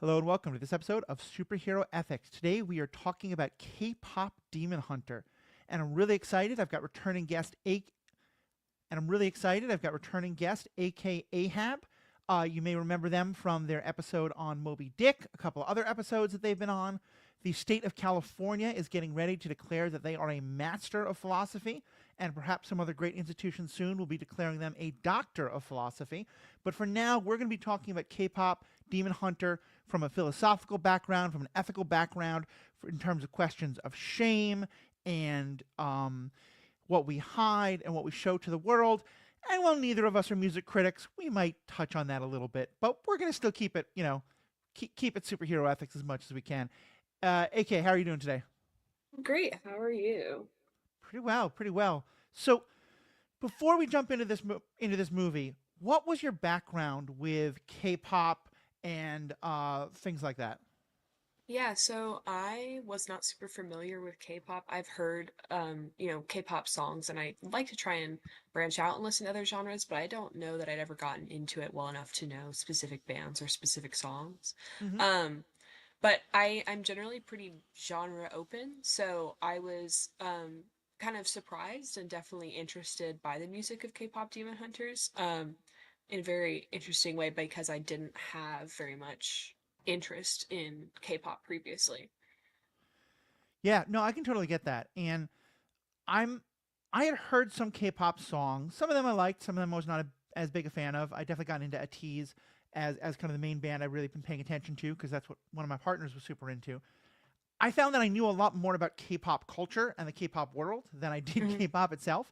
Hello and welcome to this episode of Superhero Ethics. Today we are talking about K-pop Demon Hunter, and I'm really excited. I've got returning guest A, and I'm really excited. I've got returning guest AK Ahab. You may remember them from their episode on Moby Dick, a couple of other episodes that they've been on. The state of California is getting ready to declare that they are a master of philosophy, and perhaps some other great institution soon will be declaring them a doctor of philosophy. But for now, we're going to be talking about K-pop Demon Hunter from a philosophical background, from an ethical background, in terms of questions of shame and what we hide and what we show to the world. And while neither of us are music critics, we might touch on that a little bit, but we're going to still keep it, keep it superhero ethics as much as we can. AK, how are you doing today? Great. How are you? Pretty well, pretty well. So before we jump into into this movie, what was your background with K-pop and things like that? Yeah, so I was not super familiar with K-pop. I've heard K-pop songs and I like to try and branch out and listen to other genres, but I don't know that I'd ever gotten into it well enough to know specific bands or specific songs. Hmm. Um, but I'm generally pretty genre open, so I was kind of surprised and definitely interested by the music of K-pop Demon Hunters. In a very interesting way because I didn't have very much interest in K-pop previously. Yeah, no, I can totally get that. And I'm I had heard some K-pop songs. Some of them I liked. Some of them I was not as big a fan of. I definitely got into ATEEZ as kind of the main band I've really been paying attention to because that's what one of my partners was super into. I found that I knew a lot more about K-pop culture and the K-pop world than I did Hmm. K-pop itself.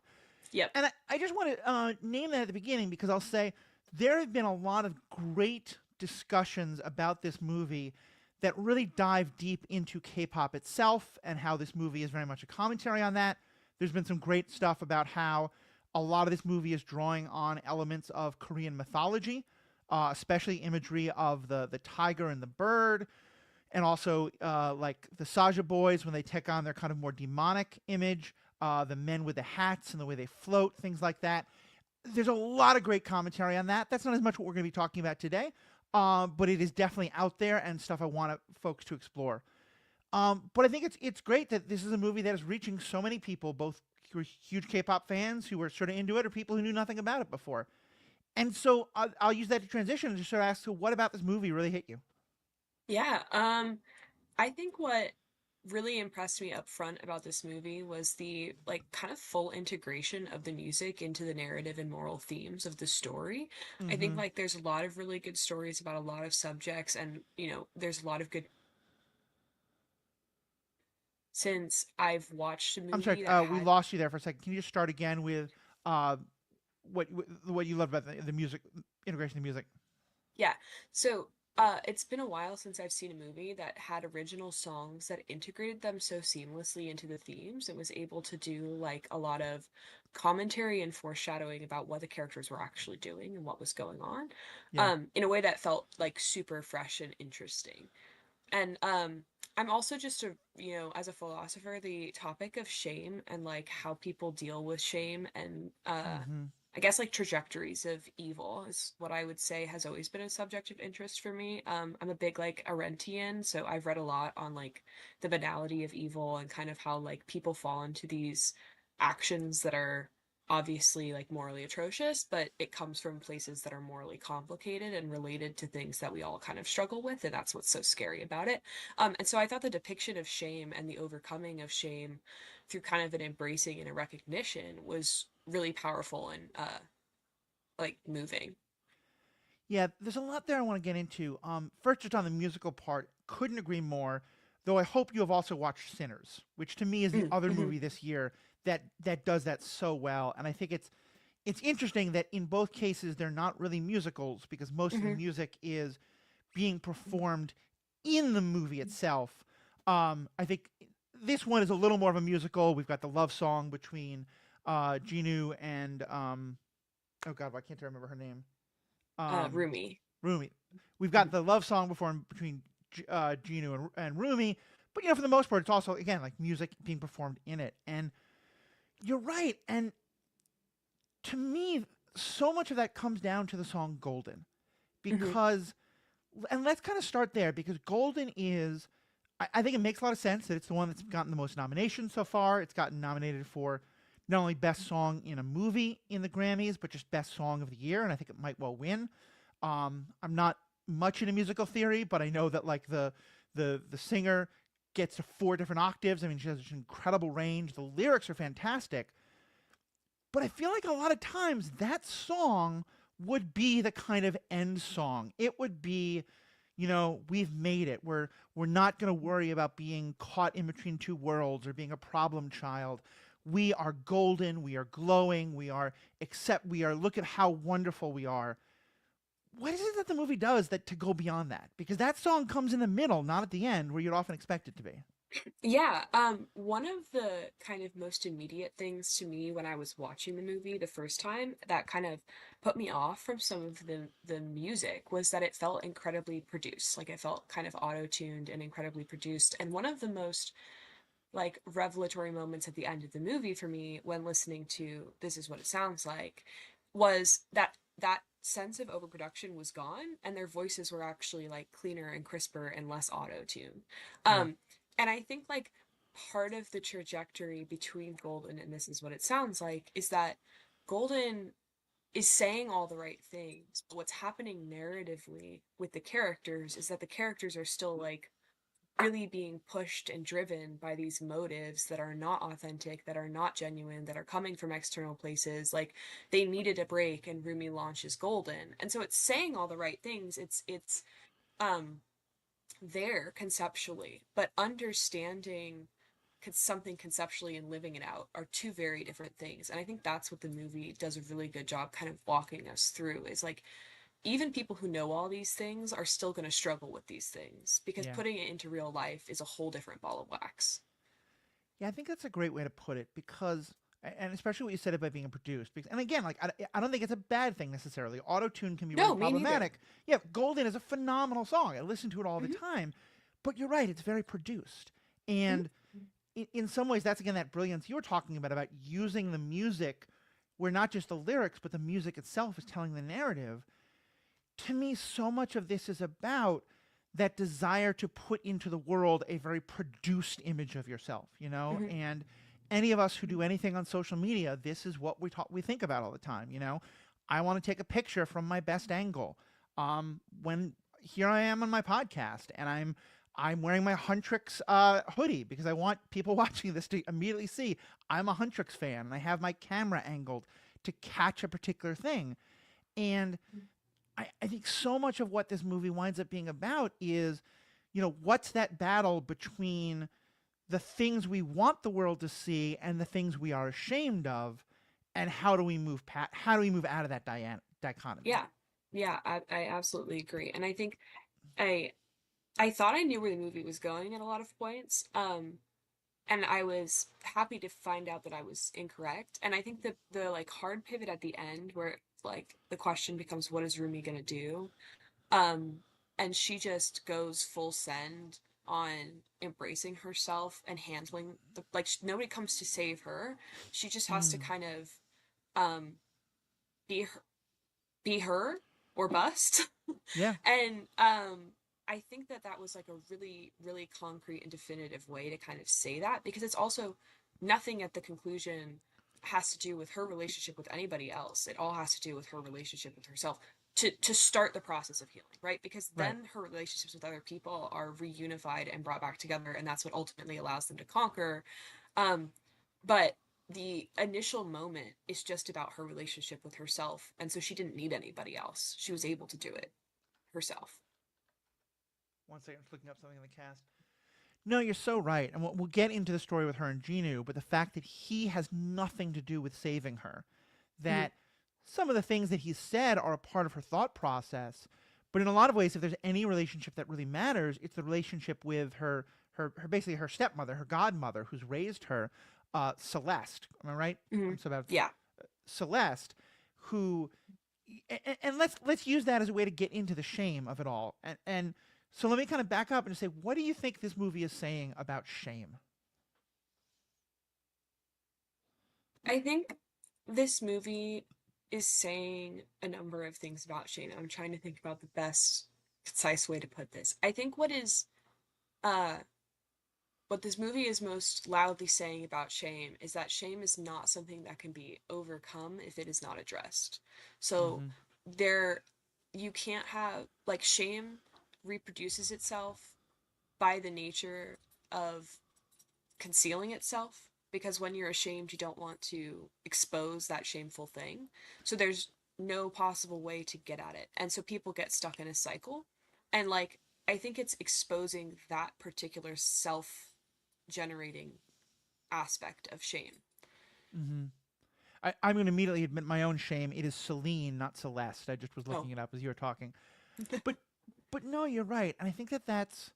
Yep. And I just want to name that at the beginning because I'll say there have been a lot of great discussions about this movie that really dive deep into K-pop itself and how this movie is very much a commentary on that. There's been some great stuff about how a lot of this movie is drawing on elements of Korean mythology, especially imagery of the tiger and the bird, and also like the Saja boys when they take on their kind of more demonic image, the men with the hats and the way they float, things like that. There's a lot of great commentary on that. That's not as much what we're going to be talking about today, but it is definitely out there and stuff I want folks to explore. But I think it's great that this is a movie that is reaching so many people, both who are huge K-pop fans who were sort of into it, or people who knew nothing about it before. And so I'll use that to transition and just sort of ask, so what about this movie really hit you? Yeah. I think what really impressed me up front about this movie was the like kind of full integration of the music into the narrative and moral themes of the story. I think Mm-hmm. like there's a lot of really good stories about a lot of subjects and there's a lot of good since I've watched a I'm sorry, movie that we had. lost you there for a second. Can you just start again with uh, what you love about the music integration of music? Yeah. So, it's been a while since I've seen a movie that had original songs that integrated them so seamlessly into the themes and was able to do like a lot of commentary and foreshadowing about what the characters were actually doing and what was going on, Yeah. in a way that felt like super fresh and interesting. And I'm also just as a philosopher, the topic of shame and like how people deal with shame and Mm-hmm. I guess like trajectories of evil is what I would say has always been a subject of interest for me. I'm a big like Arendtian, so I've read a lot on like the banality of evil and kind of how like people fall into these actions that are obviously like morally atrocious, but it comes from places that are morally complicated and related to things that we all kind of struggle with, and that's what's so scary about it. And so I thought the depiction of shame and the overcoming of shame through kind of an embracing and a recognition was really powerful and like moving. Yeah, there's a lot there I want to get into. First, just on the musical part, couldn't agree more. Though I hope you have also watched Sinners, which to me is the other Mm-hmm. movie this year that does that so well. And I think it's interesting that in both cases they're not really musicals because most of the Hmm. music is being performed in the movie itself. I think this one is a little more of a musical. We've got the love song between Ginu and oh god, why can't I remember her name? Um, Rumi. Rumi. We've got Hmm. the love song before between Ginu and Rumi, but for the most part, it's also again like music being performed in it. And you're right. And to me, so much of that comes down to the song "Golden," Hmm. because And let's kind of start there because Golden is, I think it makes a lot of sense that it's the one that's gotten the most nominations so far. It's gotten nominated for not only Best Song in a Movie in the Grammys, but just Best Song of the Year, and I think it might well win. I'm not much into musical theory, but I know that like the singer gets to four different octaves. I mean, she has an incredible range. The lyrics are fantastic, but I feel like a lot of times that song would be the kind of end song. It would be, we've made it. We're not going to worry about being caught in between two worlds or being a problem child. We are golden. We are glowing. We are. Look at how wonderful we are. What is it that the movie does that to go beyond that? Because that song comes in the middle, not at the end, where you'd often expect it to be. Yeah, one of the kind of most immediate things to me when I was watching the movie the first time that kind of put me off from some of the music was that it felt incredibly produced. Like it felt kind of auto-tuned and incredibly produced. And one of the most like revelatory moments at the end of the movie for me when listening to This Is What It Sounds Like was that sense of overproduction was gone and their voices were actually like cleaner and crisper and less auto-tune. Yeah. And I think like part of the trajectory between Golden and This Is What It Sounds Like is that Golden is saying all the right things, but what's happening narratively with the characters is that the characters are still like really being pushed and driven by these motives that are not authentic, that are not genuine, that are coming from external places. Like they needed a break and Rumi launches Golden. And so it's saying all the right things. It's um there conceptually, but understanding something conceptually and living it out are two very different things. And I think that's what the movie does a really good job kind of walking us through is like even people who know all these things are still going to struggle with these things because Yeah. putting it into real life is a whole different ball of wax. Yeah, I think that's a great way to put it because, and especially what you said about being produced. Because, and again, like I don't think it's a bad thing necessarily. Auto tune can be really No, me neither. problematic. Yeah, Golden is a phenomenal song. I listen to it all the Hmm. time. But you're right; it's very produced, Hmm. and in some ways, that's again that brilliance you were talking about using the music, where not just the lyrics but the music itself is telling the narrative. To me, so much of this is about that desire to put into the world a very produced image of yourself, Hmm. and any of us who do anything on social media, this is what we think about all the time, I want to take a picture from my best angle. When here I am on my podcast and I'm wearing my Huntrix hoodie because I want people watching this to immediately see I'm a Huntrix fan and I have my camera angled to catch a particular thing. And I think so much of what this movie winds up being about is, what's that battle between the things we want the world to see and the things we are ashamed of, and how do we move out of that dichotomy? Yeah. Yeah, I absolutely agree. And I think I I thought I knew where the movie was going at a lot of points. And I was happy to find out that I was incorrect. And I think the like hard pivot at the end where like the question becomes what is Rumi gonna do? Um, and she just goes full send on embracing herself and handling the like nobody comes to save her. She just has to Mm, kind of um be her, be her or bust. yeah, And I think that that was like a really really concrete and definitive way to kind of say that because it's also nothing at the conclusion has to do with her relationship with anybody else. It all has to do with her relationship with herself to start the process of healing, right? Because right. then her relationships with other people are reunified and brought back together and that's what ultimately allows them to conquer. um but the initial moment is just about her relationship with herself. And so she didn't need anybody else. She was able to do it herself. One second, I'm just looking up something in the cast. No, you're so right, and we'll get into the story with her and Genu, but the fact that he has nothing to do with saving her, Hmm. that some of the things that he said are a part of her thought process, but in a lot of ways, if there's any relationship that really matters, it's the relationship with her basically her stepmother, her godmother, who's raised her, Celeste. Am I right? Hmm. I'm so about Yeah. Celeste, who, and let's use that as a way to get into the shame of it all, and so let me kind of back up and say, what do you think this movie is saying about shame? I think this movie is saying a number of things about Shane. I'm trying to think about the best. concise way to put this. I think uh what this movie is most loudly saying about shame is that shame is not something that can be overcome if it is not addressed. So Mm-hmm. there you can't have like shame reproduces itself by the nature of concealing itself because when you're ashamed you don't want to expose that shameful thing. So there's no possible way to get at it. And so people get stuck in a cycle. And like I think it's exposing that particular self generating aspect of shame. Mm-hmm. I'm going to immediately admit my own shame. It is Celine, not Celeste. I just was Oh, looking it up as you were talking. But but no, you're right. And I think that that's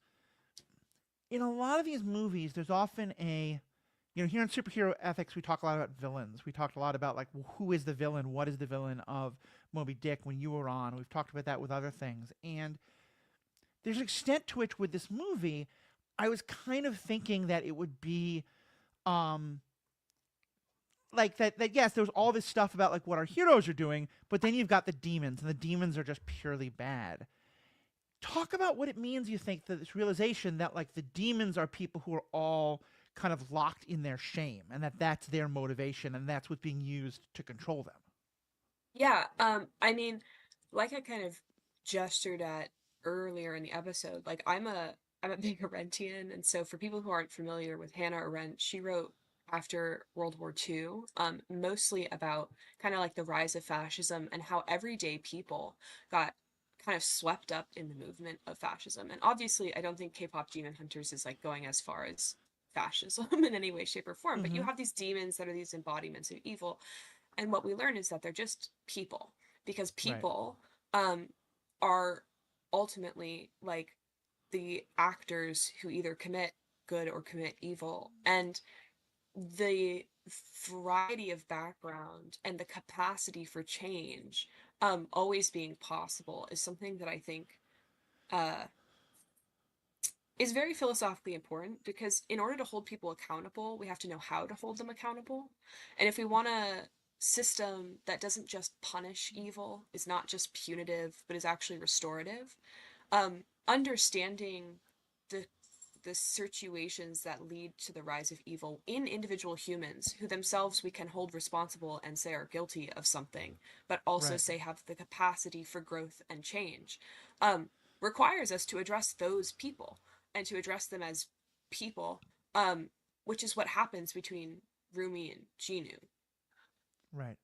in a lot of these movies. There's often a here in superhero ethics, we talk a lot about villains. We talked a lot about like who is the villain, what is the villain of Moby Dick when you were on. We've talked about that with other things, and there's an extent to which with this movie, I was kind of thinking that it would be um like that yes, there's all this stuff about like what our heroes are doing, but then you've got the demons, and the demons are just purely bad. Talk about what it means, you think, that this realization that like the demons are people who are all kind of locked in their shame, and that that's their motivation, and that's what's being used to control them. yeah. I mean, like I kind of gestured at earlier in the episode, like I'm a big Arendtian, and so for people who aren't familiar with Hannah Arendt, she wrote after World War II, mostly about kind of like the rise of fascism and how everyday people got kind of swept up in the movement of fascism. And obviously, I don't think K-pop Demon Hunters is like going as far as fascism in any way, shape, or form, but you Mm-hmm. have these demons that are these embodiments of evil. And what we learn is that they're just people because Right. people um, are ultimately like the actors who either commit good or commit evil. And the variety of background and the capacity for change always being possible is something that I think uh, is very philosophically important because in order to hold people accountable, we have to know how to hold them accountable. And if we want a system that doesn't just punish evil, is not just punitive, but is actually restorative, understanding the the situations that lead to the rise of evil in individual humans who themselves we can hold responsible and say are guilty of something, but also Right. say have the capacity for growth and change, um, requires us to address those people and to address them as people, um, which is what happens between Rumi and Jinu. Right.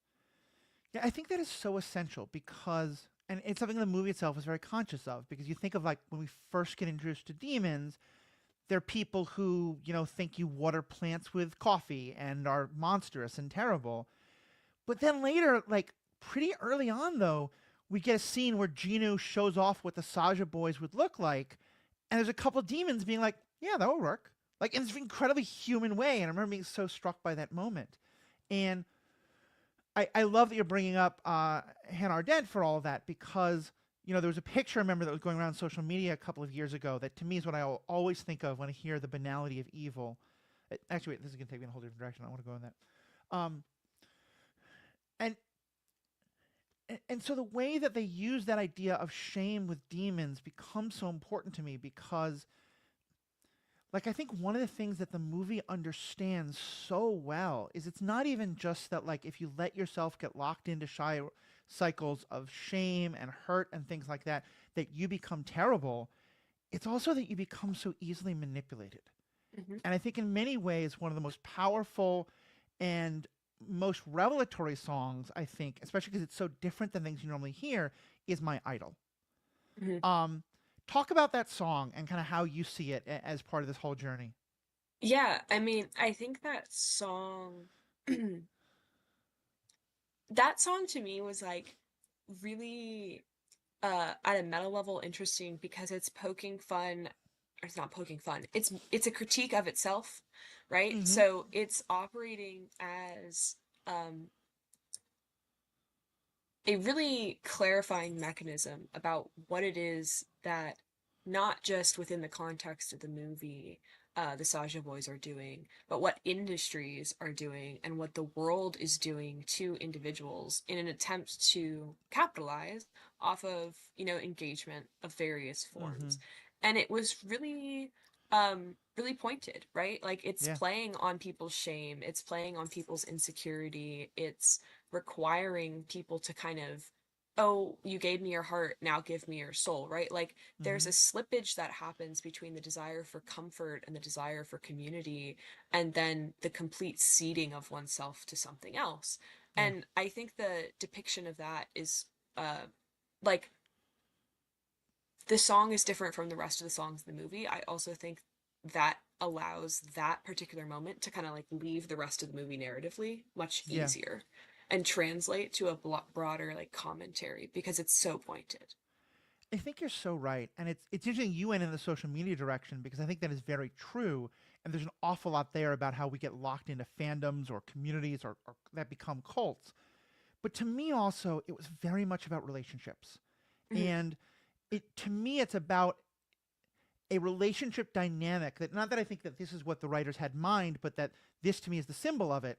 Yeah, I think that is so essential because, and it's something the movie itself is very conscious of, because you think of like when we first get introduced to demons, they're people who, think you water plants with coffee and are monstrous and terrible. But then later, like pretty early on, though, we get a scene where Gino shows off what the Saja boys would look like, and there's a couple of demons being like, "Yeah, that will work," like in this incredibly human way. And I remember being so struck by that moment. And I love that you're bringing up Hannah Ardent for all of that because there was a picture I remember that was going around social media a couple of years ago that to me is what I always think of when I hear the banality of evil. Actually, wait, this is going to take me in a whole different direction. I want to go in that. Um, and and so the way that they use that idea of shame with demons becomes so important to me because like I think one of the things that the movie understands so well is it's not even just that like if you let yourself get locked into shy cycles of shame and hurt and things like that that you become terrible. It's also that you become so easily manipulated. Mm-hmm. And I think in many ways one of the most powerful and most revelatory songs, I think, especially because it's so different than things you normally hear, is My Idol. Mm-hmm. Um, Talk about that song and kind of how you see it as part of this whole journey. Yeah, I mean, I think that song, that song to me was like really at a meta level interesting because it's poking fun, or it's not poking fun. It's a critique of itself, right? Mm-hmm. So it's operating as um a really clarifying mechanism about what it is that not just within the context of the movie, the Saja Boys are doing, but what industries are doing and what the world is doing to individuals in an attempt to capitalize off of, engagement of various Mm-hmm. forms. And it was really really pointed, right? Like it's Yeah. playing on people's shame, it's playing on people's insecurity, it's requiring people to kind of, oh, you gave me your heart, now give me your soul, right? Like there's Mm-hmm. a slippage that happens between the desire for comfort and the desire for community, and then the complete ceding of oneself to something else. Yeah. And I think the depiction of that is like the song is different from the rest of the songs in the movie. I also think that allows that particular moment to kind of like leave the rest of the movie narratively much Yeah. easier and translate to a broader like commentary because it's so pointed. I think you're so right, and it's interesting you went in the social media direction because I think that is very true, and there's an awful lot there about how we get locked into fandoms or communities or that become cults. But to me, also, it was very much about relationships, Hmm. and to me, it's about a relationship dynamic that not that I think that this is what the writers had in mind, but that this to me is the symbol of it.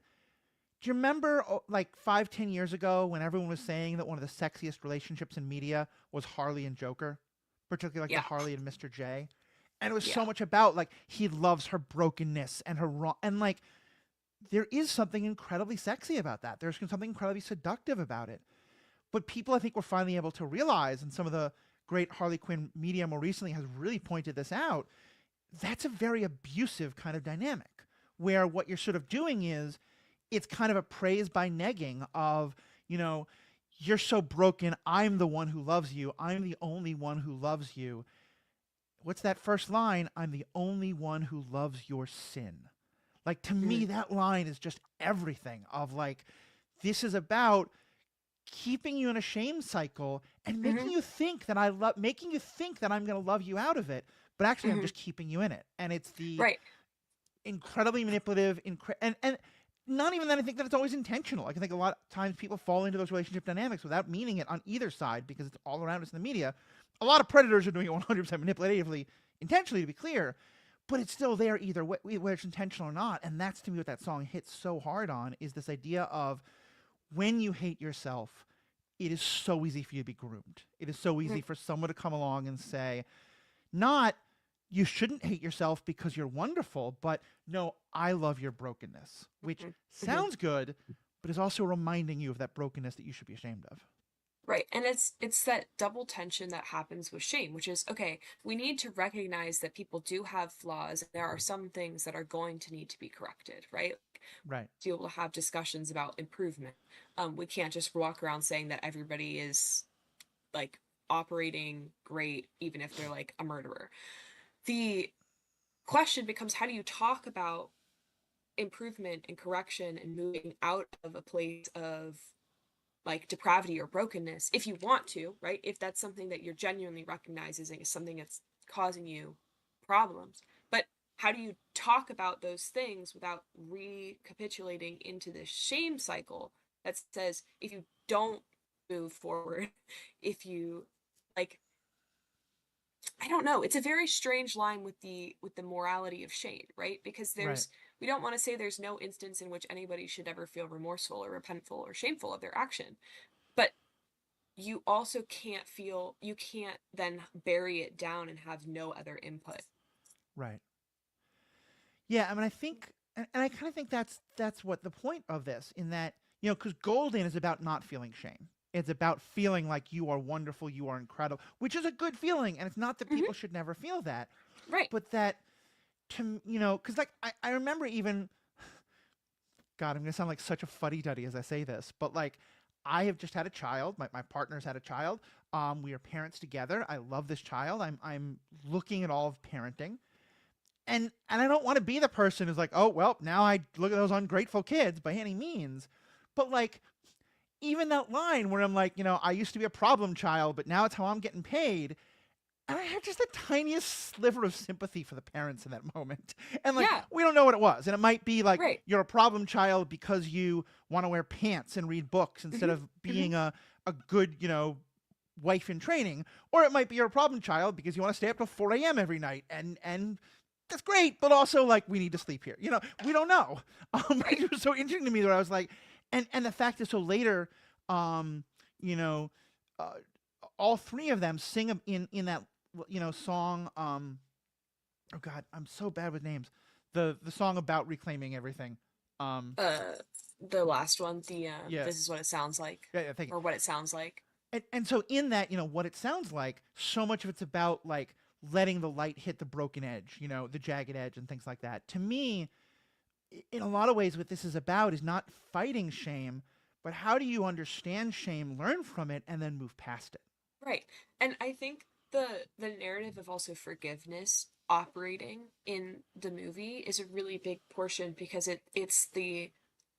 Do you remember like 5, 10 years ago when everyone was saying that one of the sexiest relationships in media was Harley and Joker, particularly like the Yeah. Harley and Mr. J? And it was so Yeah. much about like he loves her brokenness and her wrong, and like there is something incredibly sexy about that. There's something incredibly seductive about it. But people, I think, were finally able to realize, and some of the great Harley Quinn media more recently has really pointed this out. That's a very abusive kind of dynamic, where what you're sort of doing is it's kind of a praise by negging of, you know, you're so broken. I'm the one who loves you. I'm the only one who loves you. What's that first line? I'm the only one who loves your sin. Like to me, Hmm. that line is just everything of like, this is about keeping you in a shame cycle and Hmm. making you think that I'm going to love you out of it, but actually I'm Hmm. just keeping you in it. And it's the Right. incredibly manipulative, and not even that I think that it's always intentional. Like I think a lot of times people fall into those relationship dynamics without meaning it on either side because it's all around us in the media. A lot of predators are doing it 100% manipulatively, intentionally to be clear, but it's still there either way, whether it's intentional or not. And that's to me what that song hits so hard on is this idea of when you hate yourself, it is so easy for you to be groomed. It is so easy Hmm. for someone to come along and say, not you shouldn't hate yourself because you're wonderful, but no, I love your brokenness, which Hmm. Hmm. sounds good, but is also reminding you of that brokenness that you should be ashamed of. Right. And it's that double tension that happens with shame, which is okay, we need to recognize that people do have flaws. There are some things that are going to need to be corrected, right? Like, Right. to be able to have discussions about improvement. We can't just walk around saying that everybody is like operating great, even if they're like a murderer. The question becomes, how do you talk about improvement and correction and moving out of a place of like depravity or brokenness if you want to, right? If that's something that you're genuinely recognizing is something that's causing you problems. But how do you talk about those things without recapitulating into this shame cycle that says if you don't move forward, if you like, I don't know, it's a very strange line with the morality of shame, right? Because Right. we don't want to say there's no instance in which anybody should ever feel remorseful or repentful or shameful of their action, but you also you can't then bury it down and have no other input. Right. Yeah, I mean I think and I kind of think that's what the point of this in that, cuz Golden is about not feeling shame. It's about feeling like you are wonderful, you are incredible, which is a good feeling and it's not that Hmm. people should never feel that, Right. but that because like I remember even God, I'm gonna sound like such a fuddy duddy as I say this, but like I have just had a child. My partner's had a child. We are parents together. I love this child. I'm looking at all of parenting, and I don't want to be the person who's like, oh well, now I look at those ungrateful kids by any means. But like even that line where I'm like, I used to be a problem child, but now it's how I'm getting paid. And I had just the tiniest sliver of sympathy for the parents in that moment. And like, Yeah. we don't know what it was. And it might be like Right. you're a problem child because you want to wear pants and read books instead Hmm. of Hmm. being a good, wife in training. Or it might be you're a problem child because you want to stay up till 4 a.m. every night. And that's great, but also like we need to sleep here. We don't know. Right. It was so interesting to me that I was like, and the fact is, so later, um, you know, uh, all three of them sing in that song. Oh God, I'm so bad with names. The song about reclaiming everything. Um, Uh, the last one, the yeah, this is what it sounds like, yeah, thank you. or what it sounds like. And so in that, what it sounds like, so much of it's about like letting the light hit the broken edge, the jagged edge and things like that. To me, in a lot of ways, what this is about is not fighting shame, but how do you understand shame, learn from it, and then move past it. Right. And I think the narrative of also forgiveness operating in the movie is a really big portion because it's the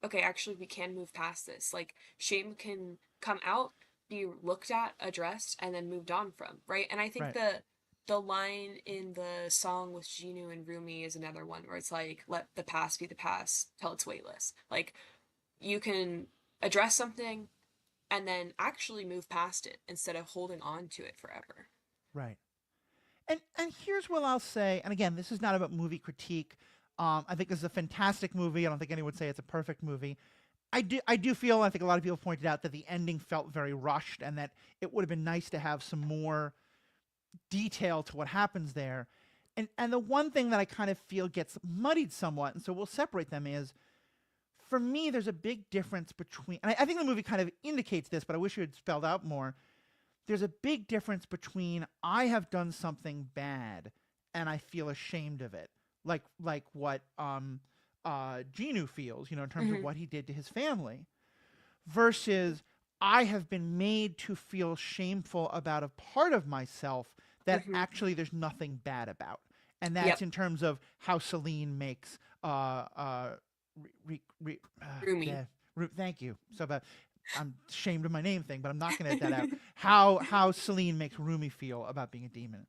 okay, actually we can move past this. Like shame can come out, be looked at, addressed, and then moved on from, right? And I think Right. the line in the song with Genu and Rumi is another one where it's like, let the past be the past till it's weightless. Like you can address something and then actually move past it instead of holding on to it forever. Right. And here's what I'll say. And again, this is not about movie critique. I think this is a fantastic movie. I don't think anyone would say it's a perfect movie. I do feel, I think a lot of people pointed out that the ending felt very rushed and that it would have been nice to have some more detail to what happens there. And the one thing that I kind of feel gets muddied somewhat, and so we'll separate them, is for me there's a big difference between, and I think the movie kind of indicates this, but I wish it had spelled out more. There's a big difference between I have done something bad and I feel ashamed of it, like what Genu feels, in terms of Hmm. what he did to his family, versus I have been made to feel shameful about a part of myself that Hmm. actually there's nothing bad about. And that's Yep. in terms of how Celine makes Rumi. thank you. So bad. I'm ashamed of my name thing, but I'm not going to edit that out. How Celine makes Rumi feel about being a demon.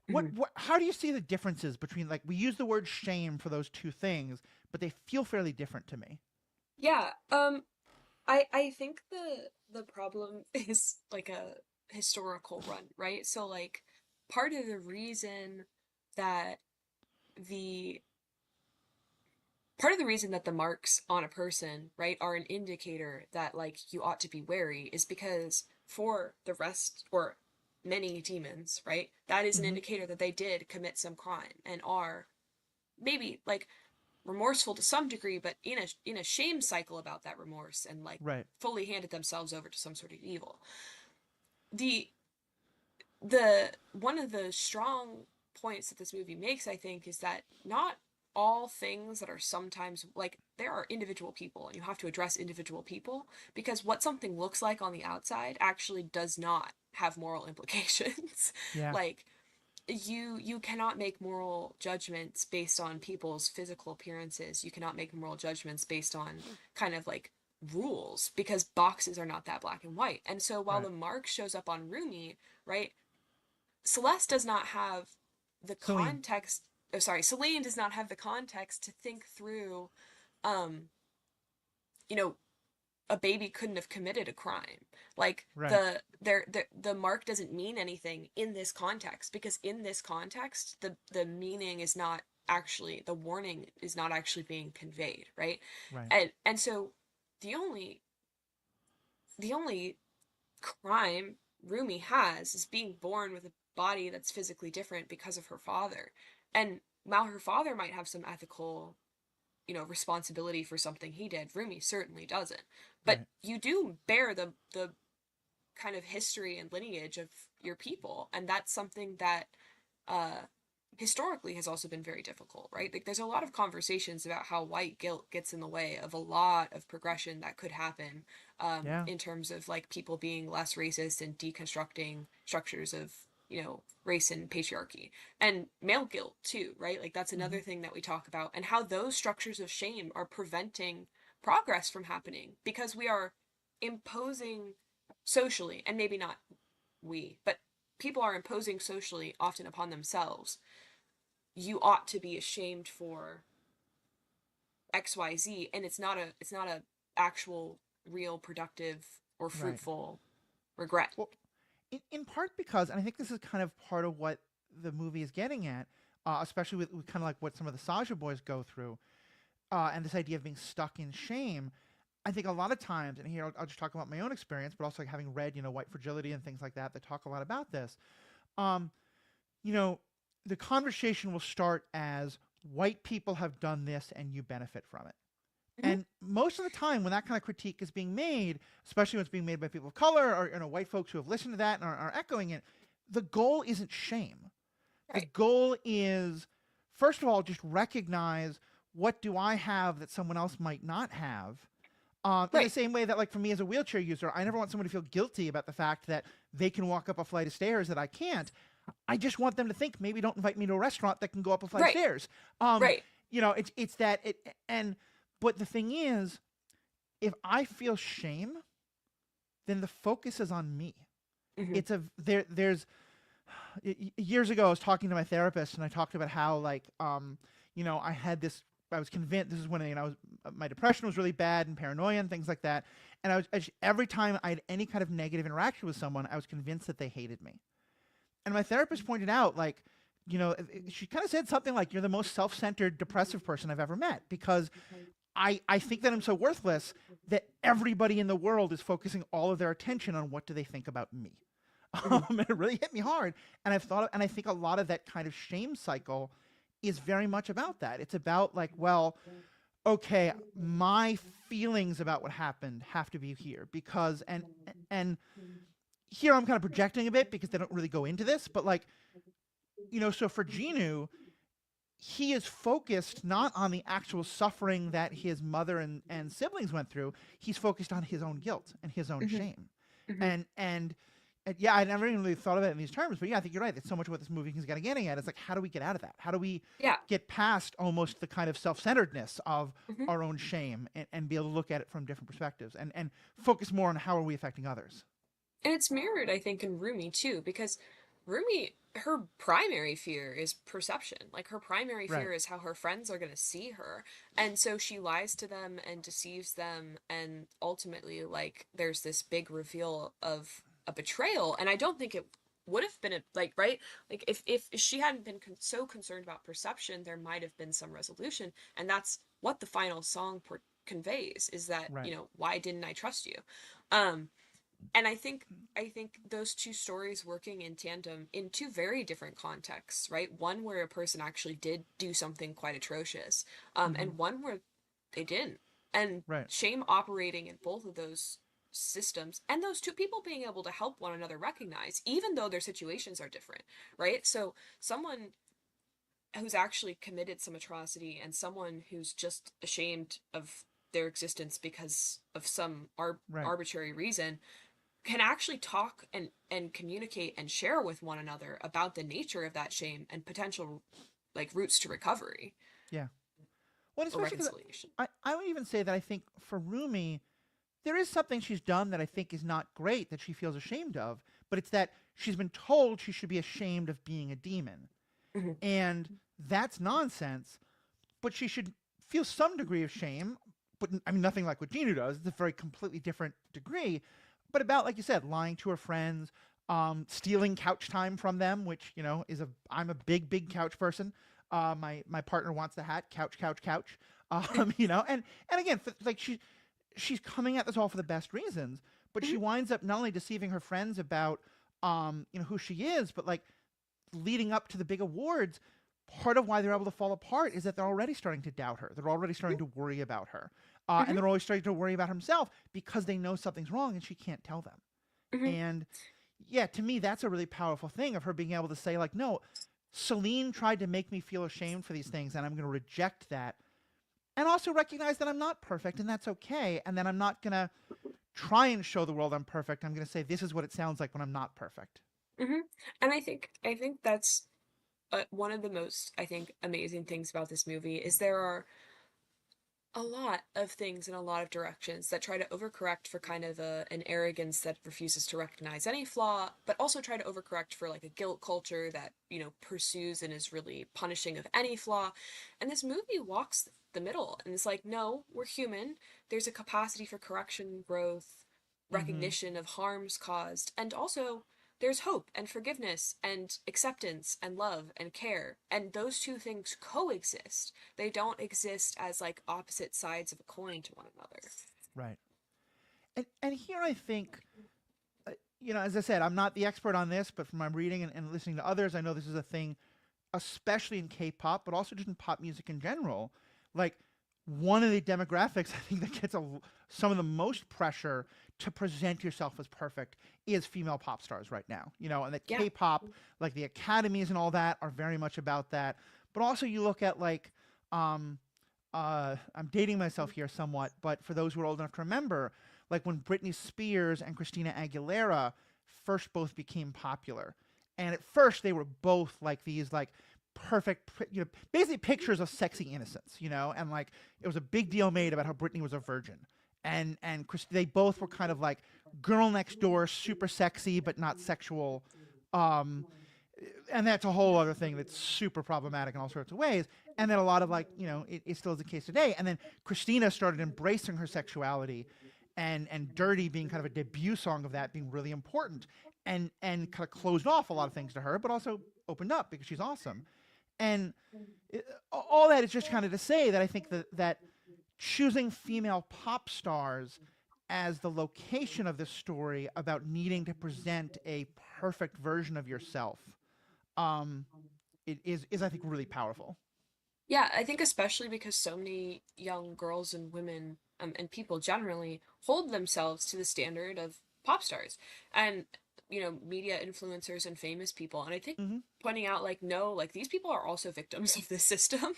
Hmm. How do you see the differences between, like, we use the word shame for those two things, but they feel fairly different to me. Yeah. I think the problem is like a historical run, right? So like part of the reason that the part of the reason that the marks on a person, right, are an indicator that like you ought to be wary is because for the rest or many demons, right, that is an Mm-hmm. indicator that they did commit some crime and are maybe like remorseful to some degree, but in a shame cycle about that remorse and like Right. fully handed themselves over to some sort of evil. The the one of the strong points that this movie makes, I think, is that not all things that are sometimes like there are individual people and you have to address individual people because what something looks like on the outside actually does not have moral implications. Yeah. Like you cannot make moral judgments based on people's physical appearances. You cannot make moral judgments based on kind of like rules because boxes are not that black and white. And so while Right. the mark shows up on Rumi, right, Celeste does not have the Celine. context. Oh, sorry, Celine does not have the context to think through, um, you know, a baby couldn't have committed a crime. Like Right. the mark doesn't mean anything in this context because in this context the meaning is not actually the warning is not actually being conveyed, right? Right. And so the only the only crime Rumi has is being born with a body that's physically different because of her father. And while her father might have some ethical, responsibility for something he did, Rumi certainly doesn't. But Right. you do bear the kind of history and lineage of your people, and that's something that uh historically has also been very difficult, right? Like there's a lot of conversations about how white guilt gets in the way of a lot of progression that could happen Yeah. in terms of like people being less racist and deconstructing structures of race and patriarchy and male guilt too, right? Like that's Mm-hmm. another thing that we talk about and how those structures of shame are preventing progress from happening because we are imposing socially, and maybe not we, but people are imposing socially often upon themselves, you ought to be ashamed for XYZ, and it's not a actual real productive or Right. fruitful regret. Well, in part because, and I think this is kind of part of what the movie is getting at, especially with kind of like what some of the Saja boys go through, and this idea of being stuck in shame. I think a lot of times, and here I'll just talk about my own experience, but also like having read, White Fragility and things like that talk a lot about this. Um, you know, the conversation will start as white people have done this and you benefit from it. Mhm. And most of the time, when that kind of critique is being made, especially when it's being made by people of color or white folks who have listened to that and are echoing it, the goal isn't shame. The Right. goal is, first of all, just recognize what do I have that someone else might not have. In the Right. same way that, like for me as a wheelchair user, I never want someone to feel guilty about the fact that they can walk up a flight of stairs that I can't. I just want them to think maybe don't invite me to a restaurant that can go up a flight of Right. stairs. Right. It's that it and but the thing is, if I feel shame, then the focus is on me. Hmm. It's a there's years ago I was talking to my therapist and I talked about how I had this. I was convinced this is when I was my depression was really bad and paranoia and things like that. And every time I had any kind of negative interaction with someone, I was convinced that they hated me. And my therapist pointed out, she kind of said something like, "You're the most self-centered, depressive person I've ever met," because I think that I'm so worthless that everybody in the world is focusing all of their attention on what do they think about me. Hmm. And it really hit me hard. And I think a lot of that kind of shame cycle is very much about that. It's about like, well, okay, my feelings about what happened have to be here because and here I'm kind of projecting a bit because they don't really go into this, but so for Genu, he is focused not on the actual suffering that his mother and siblings went through. He's focused on his own guilt and his own Hmm. shame. Hmm. And yeah, I never even really thought of it in these terms, but yeah, I think you're right. It's so much what this movie is getting at. It's like, how do we get out of that? How do we Yeah. get past almost the kind of self-centeredness of Hmm. our own shame and be able to look at it from different perspectives and focus more on how are we affecting others? And it's mirrored, I think, in Rumi too, because Rumi, her primary fear is perception. Like her primary Right. fear is how her friends are going to see her. And so she lies to them and deceives them. And ultimately, like, there's this big reveal of a betrayal. And I don't think it would have been right? Like if she hadn't been so concerned about perception, there might have been some resolution. And that's what the final song conveys is that, Right. why didn't I trust you? Um, and I think those two stories working in tandem in two very different contexts, right? One where a person actually did do something quite atrocious, Mm-hmm. and one where they didn't. And Right. shame operating in both of those systems, and those two people being able to help one another recognize, even though their situations are different, right? So someone who's actually committed some atrocity and someone who's just ashamed of their existence because of some Right. arbitrary reason can actually talk and communicate and share with one another about the nature of that shame and potential like routes to recovery Yeah. Well, or especially because reconciliation. I would even say that I think for Rumi, there is something she's done that I think is not great that she feels ashamed of, but it's that she's been told she should be ashamed of being a demon. Hmm. And that's nonsense, but she should feel some degree of shame, but I mean, nothing like what Ginu does. It's a very completely different degree, but about, like you said, lying to her friends, stealing couch time from them, which, I'm a big couch person. My partner wants the hat, couch, couch, couch. And again, like she's coming at this all for the best reasons, but she Hmm. winds up not only deceiving her friends about who she is, but like leading up to the big awards, part of why they're able to fall apart is that they're already starting to doubt her. They're already starting to worry about her, and Hmm. they're always starting to worry about himself because they know something's wrong and she can't tell them. Hmm. And yeah, to me, that's a really powerful thing of her being able to say like, no, Celine tried to make me feel ashamed for these things, and I'm going to reject that and also recognize that I'm not perfect and that's okay. And then I'm not going to try and show the world I'm perfect. I'm going to say, this is what it sounds like when I'm not perfect. Hmm. And I think that's one of the most I think amazing things about this movie is there are a lot of things in a lot of directions that try to overcorrect for kind of an arrogance that refuses to recognize any flaw, but also try to overcorrect for like a guilt culture that, pursues and is really punishing of any flaw. And this movie walks the middle and it's like, no, we're human. There's a capacity for correction, growth, Mm-hmm. recognition of harms caused, and also there's hope and forgiveness and acceptance and love and care, and those two things coexist. They don't exist as like opposite sides of a coin to one another. Right. And here I think, as I said, I'm not the expert on this, but from my reading and listening to others, I know this is a thing, especially in K-pop, but also just in pop music in general. Like, one of the demographics I think that gets some of the most pressure to present yourself as perfect is female pop stars right now. And that Yeah. K-pop, like the academies and all that, are very much about that. But also, you look at like, um, I'm dating myself here somewhat, but for those who are old enough to remember, like when Britney Spears and Christina Aguilera first both became popular. And at first they were both like these like perfect, basically pictures of sexy innocence, and like it was a big deal made about how Britney was a virgin. And they both were kind of like girl next door, super sexy but not sexual. Um, and that's a whole other thing that's super problematic in all sorts of ways. And then a lot of like, it still is the case today. And then Christina started embracing her sexuality, and Dirty being kind of a debut song of that being really important, and kind of closed off a lot of things to her, but also opened up because she's awesome. And all that is just kind of to say that I think that choosing female pop stars as the location of this story about needing to present a perfect version of yourself, um, it is I think really powerful. Yeah, I think especially because so many young girls and women, and people generally hold themselves to the standard of pop stars and, media influencers and famous people. And I think Hmm. pointing out like, no, like these people are also victims of this system.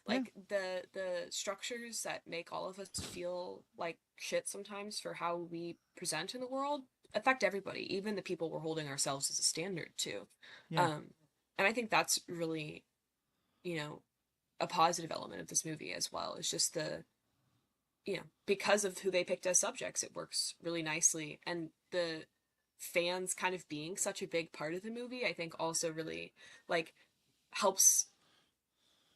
Yeah, Like the structures that make all of us feel like shit sometimes for how we present in the world affect everybody, even the people we're holding ourselves as a standard to. yeah. Um, and I think that's really, you know, a positive element of this movie as well. It's just because of who they picked as subjects, it works really nicely. And the fans kind of being such a big part of the movie, I think also really like helps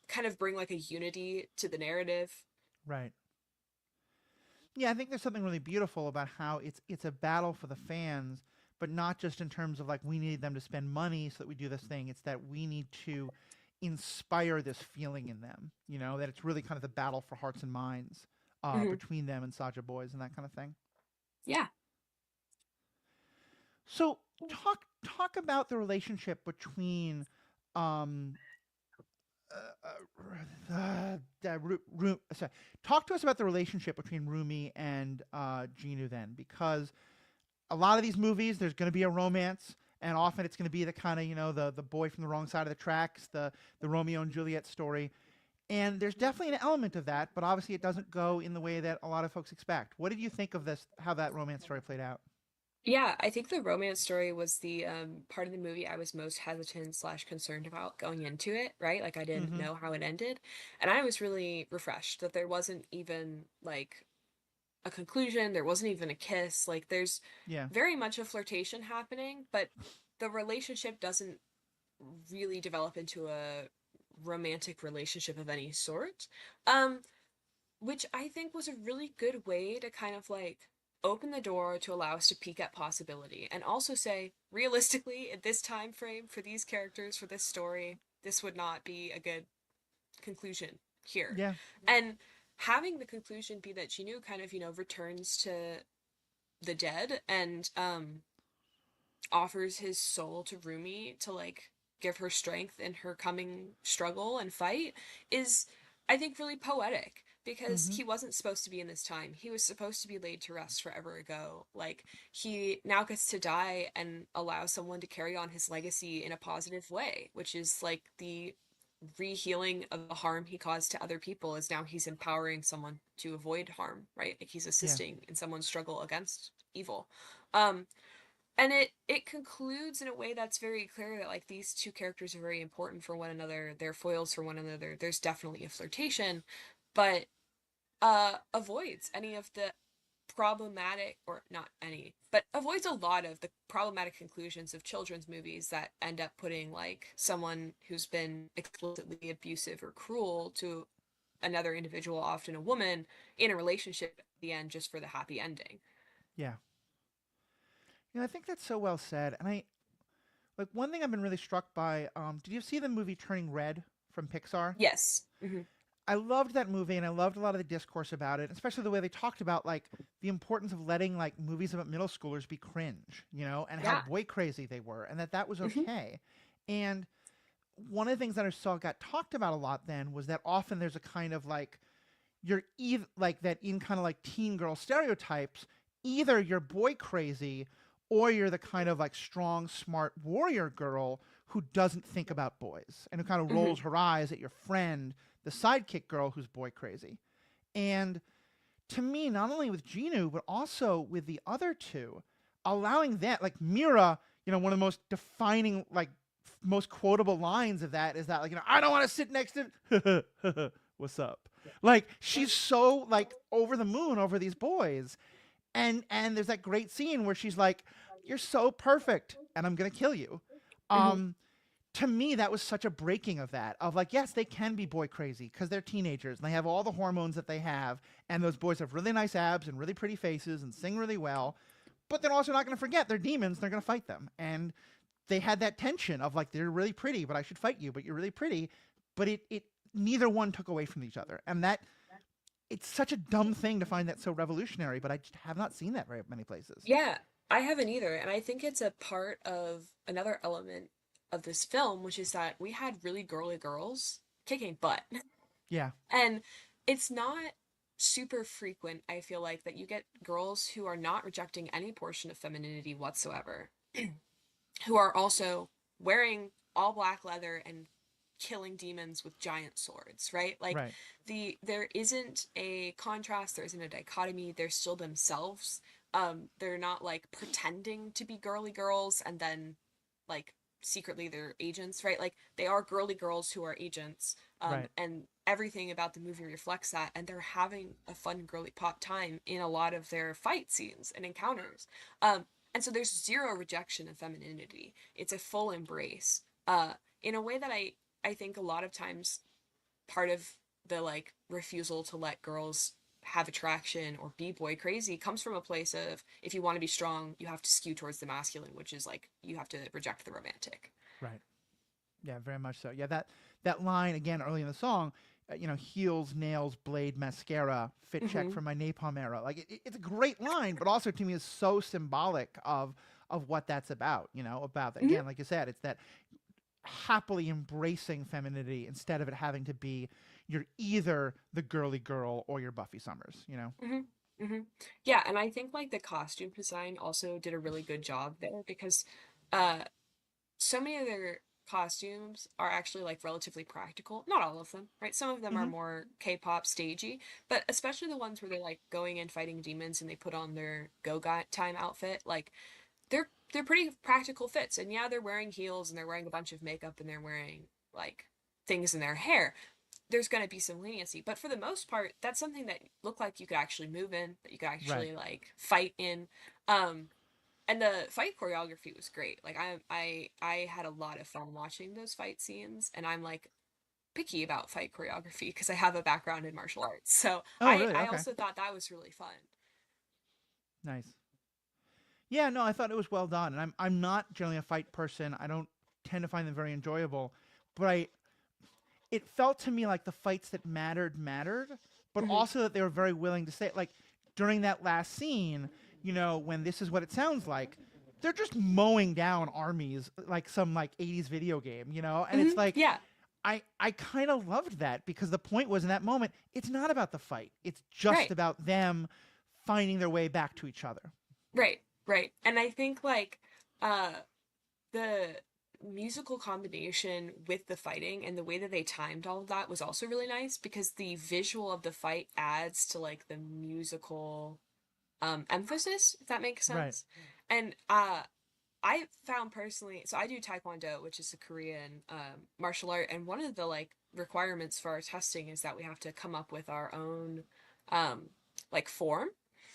kind of bring like a unity to the narrative. Right. Yeah, I think there's something really beautiful about how it's a battle for the fans, but not just in terms of like we need them to spend money so that we do this thing. It's that we need to inspire this feeling in them. That it's really kind of the battle for hearts and minds Hmm. between them and Saja Boys and that kind of thing. Yeah. So talk about the relationship between um, sorry. Talk to us about the relationship between Rumi and Ginu then, because a lot of these movies, there's going to be a romance, and often it's going to be the kind of the boy from the wrong side of the tracks, the Romeo and Juliet story, and there's definitely an element of that, but obviously it doesn't go in the way that a lot of folks expect. What did you think of this? How that romance story played out? Yeah, I think the romance story was the part of the movie I was most hesitant slash concerned about going into it, right? Like I didn't Mm-hmm. know how it ended. And I was really refreshed that there wasn't even like a conclusion, there wasn't even a kiss. Like there's Yeah. very much a flirtation happening, but the relationship doesn't really develop into a romantic relationship of any sort. Um, which I think was a really good way to kind of like open the door to allow us to peek at possibility and also say, realistically, at this time frame for these characters, for this story, this would not be a good conclusion here. Yeah. And having the conclusion be that Chinu kind of, returns to the dead and offers his soul to Rumi to like give her strength in her coming struggle and fight is, I think, really poetic because Mm-hmm. he wasn't supposed to be in this time. He was supposed to be laid to rest forever ago. Like he now gets to die and allow someone to carry on his legacy in a positive way, which is like the re-healing of the harm he caused to other people is now he's empowering someone to avoid harm, right? Like he's Yeah. assisting in someone's struggle against evil. Um, and it concludes in a way that's very clear that like these two characters are very important for one another, they're foils for one another, there's definitely a flirtation, but avoids any of the problematic, or not any, but avoids a lot of the problematic conclusions of children's movies that end up putting like someone who's been explicitly abusive or cruel to another individual, often a woman, in a relationship at the end just for the happy ending. Yeah. I think that's so well said, and Like one thing I've been really struck by. Did you see the movie Turning Red from Pixar? Yes. I loved that movie, and I loved a lot of the discourse about it, especially the way they talked about like the importance of letting like movies about middle schoolers be cringe, and how Yeah. boy crazy they were, and that was Hmm. okay. And one of the things that I saw got talked about a lot then was that often there's a kind of like like that in kind of like teen girl stereotypes, either you're boy crazy or you're the kind of like strong, smart warrior girl who doesn't think about boys and who kind of rolls Hmm. her eyes at your friend, the sidekick girl who's boy crazy. And to me, not only with Genu, but also with the other two, allowing that, like Mira, one of the most defining, like, most quotable lines of that is that, like, I don't want to sit next to, what's up? Like, she's so, like, over the moon over these boys. And there's that great scene where she's like, you're so perfect, and I'm going to kill you. Hmm. Um, to me, that was such a breaking of that, of like, yes, they can be boy crazy because they're teenagers and they have all the hormones that they have, and those boys have really nice abs and really pretty faces and sing really well, but they're also not going to forget they're demons. They're going to fight them, and they had that tension of like, they're really pretty, but I should fight you, but you're really pretty, but it neither one took away from each other, and that it's such a dumb thing to find that so revolutionary, but I just have not seen that very many places. Yeah, I haven't either. And I think it's a part of another element of this film, which is that we had really girly girls kicking butt. Yeah, And it's not super frequent, I feel like, that you get girls who are not rejecting any portion of femininity whatsoever, who are also wearing all black leather and killing demons with giant swords, right? Like right, there isn't a contrast, there isn't a dichotomy, they're still themselves. They're not like pretending to be girly girls and then like secretly they're agents, right? Like they are girly girls who are agents. right. And everything about the movie reflects that, and they're having a fun girly pop time in a lot of their fight scenes and encounters. And so there's zero rejection of femininity. It's a full embrace. In a way that I think a lot of times part of the like refusal to let girls have attraction or be boy crazy comes from a place of if you want to be strong, you have to skew towards the masculine, which is like you have to reject the romantic. Right. Yeah, very much so. Yeah, that line again early in the song, heels, nails, blade, mascara, fit check Hmm. from my napalm era. Like it's a great line, but also to me is so symbolic of what that's about. About Hmm. again, like you said, it's that happily embracing femininity instead of it having to be you're either the girly girl or you're Buffy Summers. Hmm. Hmm. Yeah, and I think like the costume design also did a really good job there because uh so many of their costumes are actually like relatively practical. Not all of them, right? Some of them are Hmm. more K-pop stagey, but especially the ones where they're like going and fighting demons and they put on their time outfit, like they're pretty practical fits. And yeah, they're wearing heels and they're wearing a bunch of makeup and they're wearing like things in their hair. There's going to be some leniency, but for the most part, that's something that looked like you could actually move in, that you could Right. actually like fight in. Um, and the fight choreography was great. Like I had a lot of fun watching those fight scenes, and I'm like picky about fight choreography because I have a background in martial arts. So Oh, I really? I Okay. also thought that was really fun. Nice. Yeah, no, I thought it was well done, and I'm not generally a fight person. I don't tend to find them very enjoyable, but I it felt to me like the fights that mattered, but Hmm. also that they were very willing to say like during that last scene, when this is what it sounds like, they're just mowing down armies like some like 80s video game, and Hmm. it's like Yeah. I kind of loved that because the point was in that moment, it's not about the fight. It's just Right. about them finding their way back to each other. Right. Right. And I think like uh the musical combination with the fighting and the way that they timed all of that was also really nice because the visual of the fight adds to like the musical emphasis, if that makes Right. sense. And I found personally, so I do Taekwondo, which is a Korean martial art, and one of the like requirements for our testing is that we have to come up with our own um like form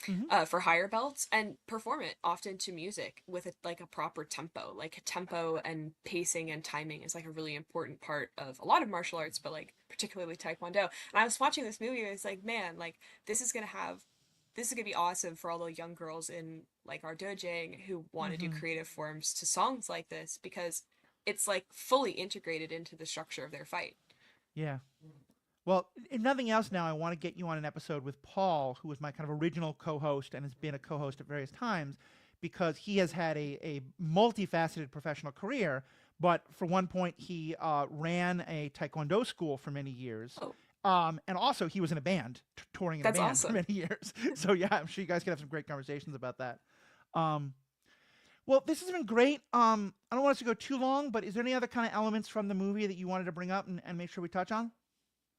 Hmm. for higher belts and perform it often to music with like a proper tempo. Like tempo and pacing and timing is like a really important part of a lot of martial arts, but like particularly Taekwondo. And I was watching this movie and it's like, man, like this is gonna have this is gonna be awesome for all the young girls in like our dojang who want to do Hmm. creative forms to songs like this because it's like fully integrated into the structure of their fight. Yeah. Well, if nothing else, now I want to get you on an episode with Paul, who was my kind of original co-host and has been a co-host at various times, because he has had a multifaceted professional career. But for one point, he ran a taekwondo school for many years, Oh, and also he was in a band, touring in a that's band for awesome. many years. So yeah, I'm sure you guys could have some great conversations about that. Um, well, this has been great. I don't want us to go too long, but is there any other kind of elements from the movie that you wanted to bring up and make sure we touch on?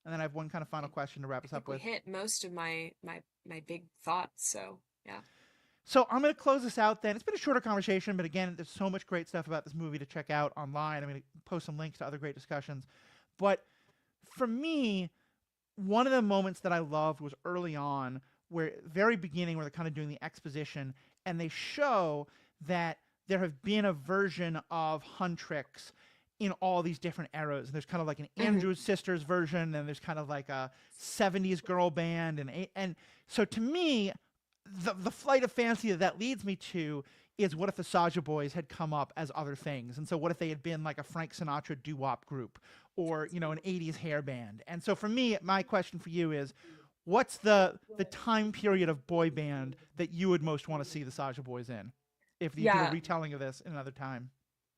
And then I have one kind of final question to wrap I us up think we with. hit most of my big thoughts, so yeah. So I'm going to close this out then. It's been a shorter conversation, but again, there's so much great stuff about this movie to check out online. I'm going to post some links to other great discussions. But for me, one of the moments that I loved was early on, where very beginning, where they're kind of doing the exposition, and they show that there have been a version of Huntrix in all these different eras. And there's kind of like an Hmm. Andrews Sisters version, and there's kind of like a '70s girl band, and so to me, the flight of fancy that leads me to is, what if the Saja Boys had come up as other things? And so what if they had been like a Frank Sinatra doo-wop group, or an '80s hair band? And so for me, my question for you is, what's the time period of boy band that you would most want to see the Saja Boys in, if you did a Yeah. retelling of this in another time?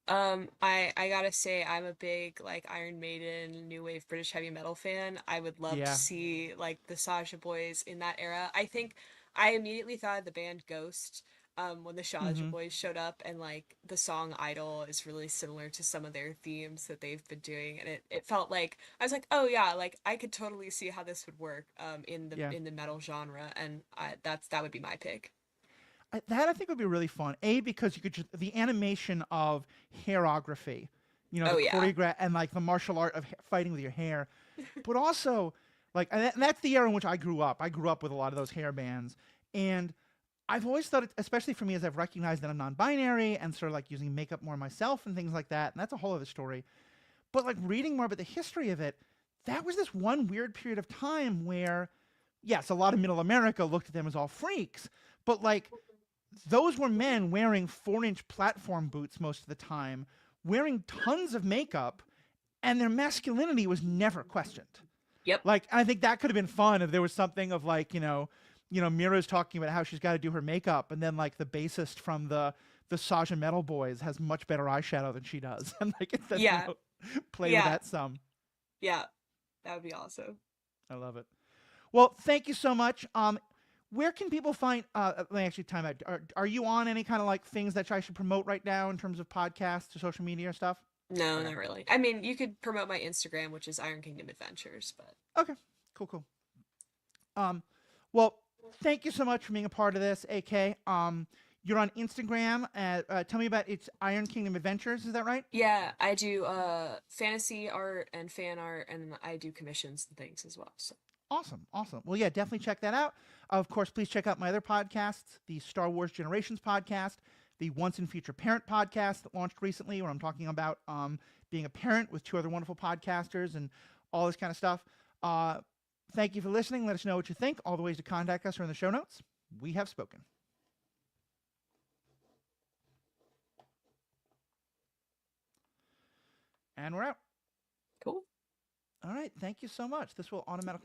I gotta say I'm a big like Iron Maiden, new wave British heavy metal fan. I would love to Yeah. see like the Sasha Boys in that era. I think I immediately thought of the band Ghost, when the Sasha Mm-hmm. Boys showed up, and like the song Idol is really similar to some of their themes that they've been doing, and it felt like I was like, oh yeah, like I could totally see how this would work Yeah. in the metal genre, and that would be my pick. That I think would be really fun. A, because you could just the animation of hairography, the Oh yeah. choreograph and like the martial art of fighting with your hair, but also like, and that's the era in which I grew up. I grew up with a lot of those hair bands, and I've always thought, especially for me, as I've recognized that I'm non-binary and sort of like using makeup more myself and things like that, and that's a whole other story. But like reading more about the history of it, that was this one weird period of time where, yes, a lot of middle America looked at them as all freaks, but like those were men wearing 4-inch platform boots most of the time, wearing tons of makeup, and their masculinity was never questioned. Yep. Like, I think that could have been fun if there was something of like, Mira's talking about how she's got to do her makeup, and then like the bassist from the Saja Metal Boys has much better eyeshadow than she does, and like then Yeah. play with Yeah. that some. Yeah. That would be awesome. I love it. Well, thank you so much. Where can people find? Let me actually time out. Are you on any kind of like things that I should promote right now in terms of podcasts or social media stuff? No, Okay. not really. I mean, you could promote my Instagram, which is Iron Kingdom Adventures, but Okay. Cool. Cool. Um, well, thank you so much for being a part of this, AK. You're on Instagram. Tell me about its Iron Kingdom Adventures. Is that right? yeah, I do fantasy art and fan art, and I do commissions and things as well. So Awesome. Awesome. Well, yeah, definitely check that out. Of course, please check out my other podcasts, the Star Wars Generations podcast, the Once and Future Parent podcast that launched recently, where I'm talking about being a parent with two other wonderful podcasters and all this kind of stuff. Uh, Thank you for listening. Let us know what you think. All the ways to contact us are in the show notes. We have spoken. And we're out. cool. All right. Thank you so much. This will automatically